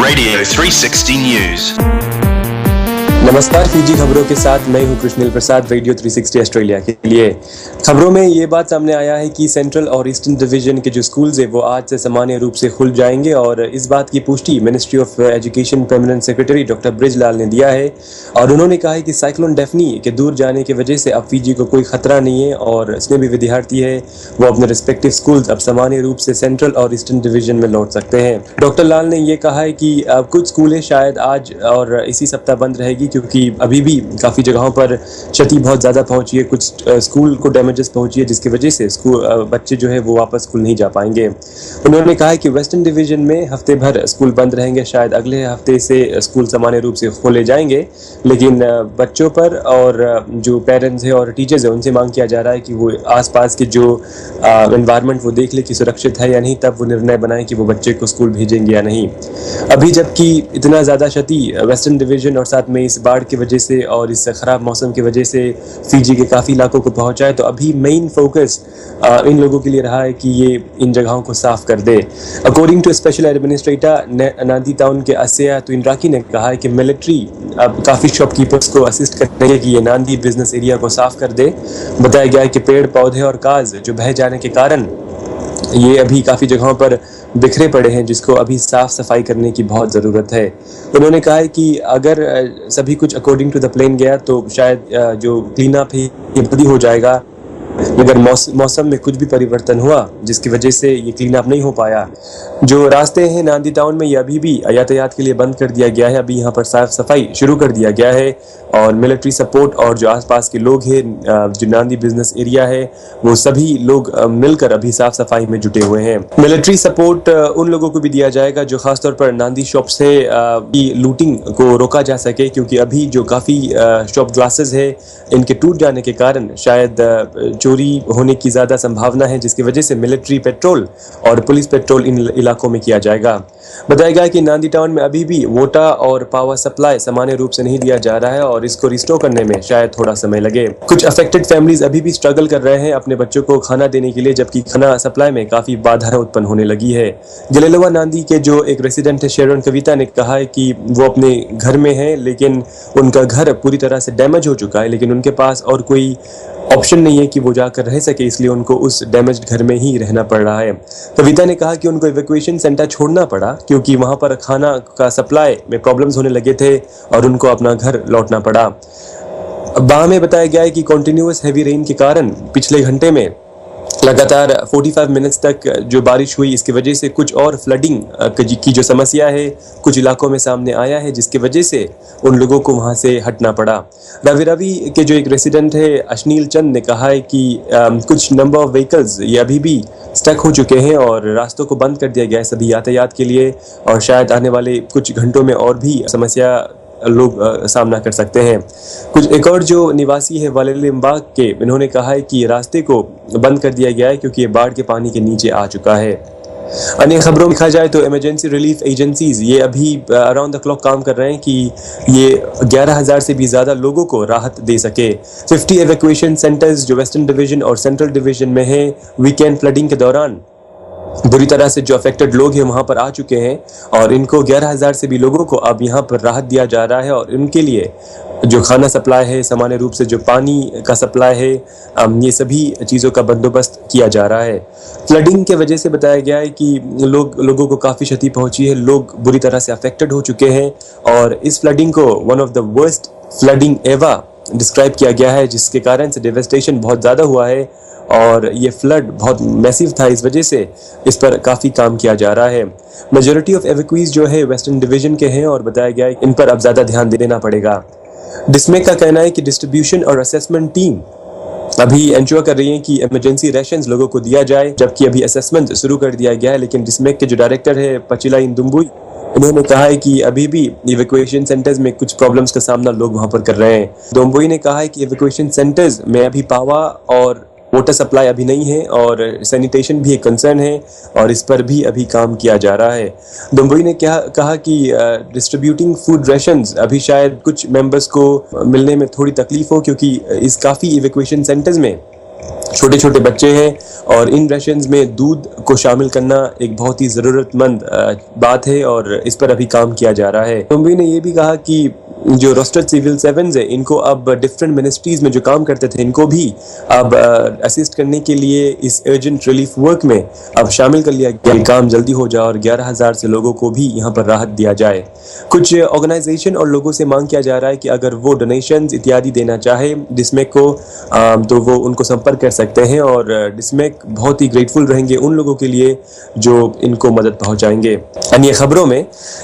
Radio 360 News. नमस्कार, Fiji खबरों के साथ मैं हूं कृष्णिल प्रसाद, रेडियो 360 ऑस्ट्रेलिया के लिए। खबरों में ये बात सामने आया है कि सेंट्रल और ईस्टर्न डिवीजन के जो स्कूल्स है वो आज से सामान्य रूप से खुल जाएंगे और इस बात की पुष्टि ministry of education permanent secretary doctor Brijlal ने दिया है। और उन्होंने कहा है कि साइक्लोन डेफनी के दूर जाने की वजह से अब फीजी को कोई खतरा नहीं है और इसमें भी विद्यार्थी है वो अपने रिस्पेक्टिव स्कूल्स अब सामान्य रूप से सेंट्रल और ईस्टर्न डिवीजन में लौट सकते हैं। डॉक्टर लाल ने ये कहा है कि कुछ स्कूलें शायद आज और इसी सप्ताह बंद रहेगी क्योंकि अभी भी काफ़ी जगहों पर क्षति बहुत ज़्यादा पहुंची है, कुछ स्कूल को डैमेजेस पहुंची है जिसकी वजह से स्कूल बच्चे जो है वो वापस स्कूल नहीं जा पाएंगे। उन्होंने कहा है कि वेस्टर्न डिवीजन में हफ्ते भर स्कूल बंद रहेंगे, शायद अगले हफ्ते से स्कूल सामान्य रूप से खोले जाएंगे, लेकिन बच्चों पर और जो पेरेंट्स हैं और टीचर्स हैं उनसे मांग किया जा रहा है कि वो आसपास के जो एनवायरनमेंट वो देख ले कि सुरक्षित है या नहीं, तब वो निर्णय बनाएं कि वो बच्चे को स्कूल भेजेंगे या नहीं। अभी जबकि इतना ज़्यादा क्षति वेस्टर्न डिवीजन और साथ में इस बाढ़ की वजह से और इस ख़राब मौसम की वजह से फीजी के काफ़ी इलाकों को पहुंचा है, तो अभी मेन फोकस इन लोगों के लिए रहा है कि ये इन जगहों को साफ कर दे। अकॉर्डिंग टू स्पेशल एडमिनिस्ट्रेटर नांदी टाउन के असिया तो इंद्राकी ने कहा है कि मिलिट्री अब काफ़ी शॉपकीपर्स को असिस्ट करेंगे कि ये नांदी बिजनेस एरिया को साफ कर दे। बताया गया है कि पेड़ पौधे और काज जो बह जाने के कारण ये अभी काफ़ी जगहों पर बिखरे पड़े हैं जिसको अभी साफ सफाई करने की बहुत ज़रूरत है। उन्होंने कहा है कि अगर सभी कुछ अकॉर्डिंग टू द प्लान गया तो शायद जो क्लीन अप है ये जल्दी हो जाएगा, मगर मौसम में कुछ भी परिवर्तन हुआ जिसकी वजह से ये क्लीन अप नहीं हो पाया। जो रास्ते हैं नांदी टाउन में ये अभी भी यातायात के लिए बंद कर दिया गया है, अभी यहाँ पर साफ सफाई शुरू कर दिया गया है और मिलिट्री सपोर्ट और जो आसपास के लोग हैं, जो नांदी बिजनेस एरिया है, वो सभी लोग मिलकर अभी साफ सफाई में जुटे हुए हैं। मिलिट्री सपोर्ट उन लोगों को भी दिया जाएगा जो खासतौर पर नांदी शॉप से की लूटिंग को रोका जा सके, क्योंकि अभी जो काफ़ी शॉप ग्लासेस है इनके टूट जाने के कारण शायद चोरी होने की ज़्यादा संभावना है, जिसकी वजह से मिलिट्री पेट्रोल और पुलिस पेट्रोल इन इलाकों में किया जाएगा। बताया गया कि नांदी टाउन में अभी भी वाटर और पावर सप्लाई सामान्य रूप से नहीं दिया जा रहा है और इसको रिस्टोर करने में शायद थोड़ा समय लगे। कुछ अफेक्टेड फैमिलीज अभी भी स्ट्रगल कर रहे हैं अपने बच्चों को खाना देने के लिए, जबकि खाना सप्लाई में काफ़ी बाधाएं उत्पन्न होने लगी है। गलेलवा नांदी के जो एक रेसिडेंट है शेरन कविता ने कहा है कि वो अपने घर में है, लेकिन उनका घर पूरी तरह से डैमेज हो चुका है, लेकिन उनके पास और कोई ऑप्शन नहीं है कि वो जाकर रह सके, इसलिए उनको उस डैमेज्ड घर में ही रहना पड़ रहा है। कविता ने कहा कि उनको इवैक्यूएशन सेंटर छोड़ना पड़ा क्योंकि वहाँ पर खाना का सप्लाई में प्रॉब्लम्स होने लगे थे और उनको अपना घर लौटना पड़ा। बाह में बताया गया है कि कॉन्टिन्यूअस हैवी रेन के कारण पिछले घंटे में लगातार 45 मिनट्स तक जो बारिश हुई, इसकी वजह से कुछ और फ्लडिंग की जो समस्या है कुछ इलाकों में सामने आया है, जिसकी वजह से उन लोगों को वहां से हटना पड़ा। रवि के जो एक रेसिडेंट है अश्नील चंद ने कहा है कि कुछ नंबर ऑफ व्हीकल्स ये अभी भी स्टक हो चुके हैं और रास्तों को बंद कर दिया गया है सभी यातायात के लिए और शायद आने वाले कुछ घंटों में और भी समस्या लोग सामना कर सकते हैं। कुछ एक और जो निवासी है वालेलिमबाग के, इन्होंने कहा है कि रास्ते को बंद कर दिया गया है क्योंकि ये बाढ़ के पानी के नीचे आ चुका है। अन्य खबरों में देखा जाए तो इमरजेंसी रिलीफ एजेंसीज ये अभी अराउंड द क्लॉक काम कर रहे हैं कि ये 11,000 से भी ज़्यादा लोगों को राहत दे सके। 50 एवैक्यूएशन सेंटर्स जो वेस्टर्न डिवीजन और सेंट्रल डिवीजन में है, वीकेंड फ्लडिंग के दौरान बुरी तरह से जो अफेक्टेड लोग हैं वहाँ पर आ चुके हैं और इनको 11,000 से भी लोगों को अब यहाँ पर राहत दिया जा रहा है और इनके लिए जो खाना सप्लाई है, सामान्य रूप से जो पानी का सप्लाई है, ये सभी चीज़ों का बंदोबस्त किया जा रहा है। फ्लडिंग के वजह से बताया गया है कि लोगों को काफ़ी क्षति पहुंची है, लोग बुरी तरह से अफेक्टेड हो चुके हैं और इस फ्लडिंग को one of the worst flooding ever describe किया गया है, जिसके कारण से डेवस्टेशन बहुत ज़्यादा हुआ है और ये फ्लड बहुत मैसिव था, इस वजह से इस पर काफ़ी काम किया जा रहा है। मेजॉरिटी ऑफ एवैक्यूज जो है वेस्टर्न डिवीजन के हैं और बताया गया है इन पर अब ज़्यादा ध्यान देना पड़ेगा। डिस्मेक का कहना है कि डिस्ट्रीब्यूशन और असेसमेंट टीम अभी इंश्योर कर रही है कि इमरजेंसी रेशंस लोगों को दिया जाए, जबकि अभी असेसमेंट शुरू कर दिया गया है, लेकिन डिस्मेक के जो डायरेक्टर है पचिला इंदुम्बुई, उन्होंने कहा है कि अभी भी इवैक्यूएशन सेंटर्स में कुछ प्रॉब्लम्स का सामना लोग वहां पर कर रहे हैं। दुम्बुई ने कहा है कि इवैक्यूएशन सेंटर्स में अभी पावर और वाटर सप्लाई अभी नहीं है और सैनिटेशन भी एक कंसर्न है और इस पर भी अभी काम किया जा रहा है। दुम्बुई ने कहा कि डिस्ट्रीब्यूटिंग फूड रेशंस अभी शायद कुछ मेंबर्स को मिलने में थोड़ी तकलीफ हो, क्योंकि इस काफ़ी इवैक्यूएशन सेंटर्स में छोटे छोटे बच्चे हैं और इन राशंस में दूध को शामिल करना एक बहुत ही ज़रूरतमंद बात है और इस पर अभी काम किया जा रहा है। मुंबई ने ये भी कहा कि जो रोस्टेड सिविल सर्वेंट्स है इनको अब डिफरेंट मिनिस्ट्रीज में जो काम करते थे इनको भी अब असिस्ट करने के लिए इस अर्जेंट रिलीफ वर्क में अब शामिल कर लिया गया। काम जल्दी हो जाए और 11,000 से लोगों को भी यहाँ पर राहत दिया जाए। कुछ ऑर्गेनाइजेशन और लोगों से मांग किया जा रहा है कि अगर वो डोनेशंस इत्यादि देना चाहे डिस्मेक को तो वो उनको संपर्क कर सकते हैं और डिस्मेक बहुत ही ग्रेटफुल रहेंगे उन लोगों के लिए जो इनको मदद पहुंचाएंगे। अन्य खबरों में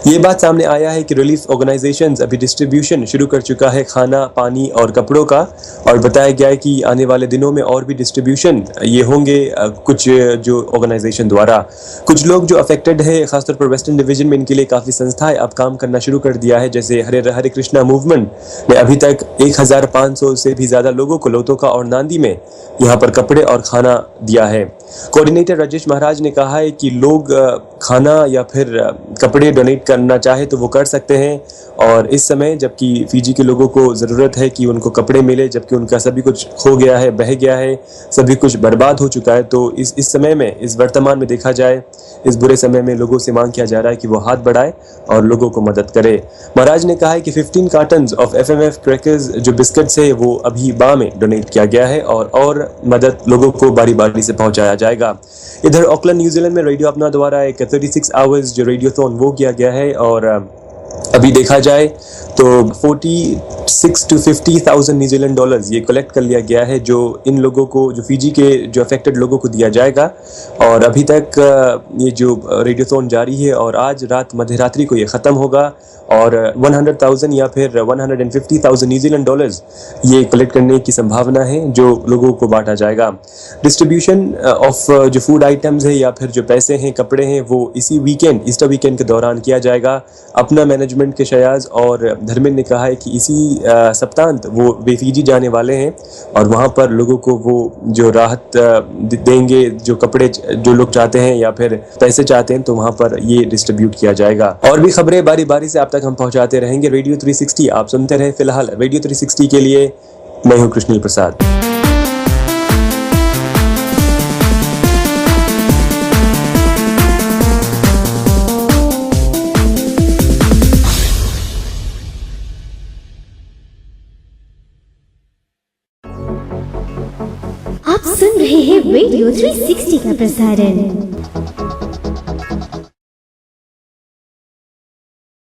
ये बात सामने आया है कि रिलीफ ऑर्गेनाइजेशंस अभी डिस्ट्रीब्यूशन शुरू कर चुका है खाना, पानी और कपड़ों का और बताया गया है कि आने वाले दिनों में और भी डिस्ट्रीब्यूशन ये होंगे कुछ जो ऑर्गेनाइजेशन द्वारा। कुछ लोग जो अफेक्टेड है खासतौर पर वेस्टर्न डिवीजन में इनके लिए काफ़ी संस्थाएं अब काम करना शुरू कर दिया है। जैसे हरे कृष्णा मूवमेंट ने अभी तक 1500 से भी ज़्यादा लोगों को लोतोका और नांदी में यहाँ पर कपड़े और खाना दिया है। कोऑर्डिनेटर राजेश महाराज ने कहा है कि लोग खाना या फिर कपड़े डोनेट करना चाहे तो वो कर सकते हैं और इस समय जबकि फिजी के लोगों को ज़रूरत है कि उनको कपड़े मिले जबकि उनका सभी कुछ खो गया है, बह गया है, सभी कुछ बर्बाद हो चुका है, तो इस समय में, इस वर्तमान में देखा जाए इस बुरे समय में लोगों से मांग किया जा रहा है कि वो हाथ बढ़ाए और लोगों को मदद करे। महाराज ने कहा है कि 15 कार्टन्स ऑफ FMF क्रैकर्स जो बिस्किट्स है वो अभी बा में डोनेट किया गया है और मदद लोगों को बारी बारी से पहुंचाया जाएगा। इधर ऑकलैंड न्यूजीलैंड में रेडियो अपना द्वारा एक 36 आवर्स जो रेडियोथॉन वो किया गया है और अभी देखा जाए तो 46 to 50,000 न्यूजीलैंड डॉलर्स ये कलेक्ट कर लिया गया है जो इन लोगों को, जो फिजी के जो अफेक्टेड लोगों को दिया जाएगा। और अभी तक ये जो रेडियोथॉन जारी है और आज रात मध्यरात्रि को ये ख़त्म होगा और 100,000 या फिर 150,000 न्यूजीलैंड डॉलर्स ये कलेक्ट करने की संभावना है जो लोगों को बांटा जाएगा। डिस्ट्रीब्यूशन ऑफ जो फूड आइटम्स है या फिर जो पैसे हैं, कपड़े हैं, वो इसी वीकेंड, ईस्टर वीकेंड के दौरान किया जाएगा। अपना मैनेजमेंट के शयाज और धर्मेंद्र ने कहा है कि इसी सप्तांत वो फिजी जाने वाले हैं और वहाँ पर लोगों को वो जो राहत देंगे, जो कपड़े जो लोग चाहते हैं या फिर पैसे चाहते हैं, तो वहाँ पर ये डिस्ट्रीब्यूट किया जाएगा। और भी खबरें बारी बारी से आप तक हम पहुँचाते रहेंगे। रेडियो 360 आप सुनते रहे। फिलहाल रेडियो 360 के लिए मैं हूँ कृष्णिल प्रसाद। आप सुन रहे हैं रेडियो 360 का प्रसारण।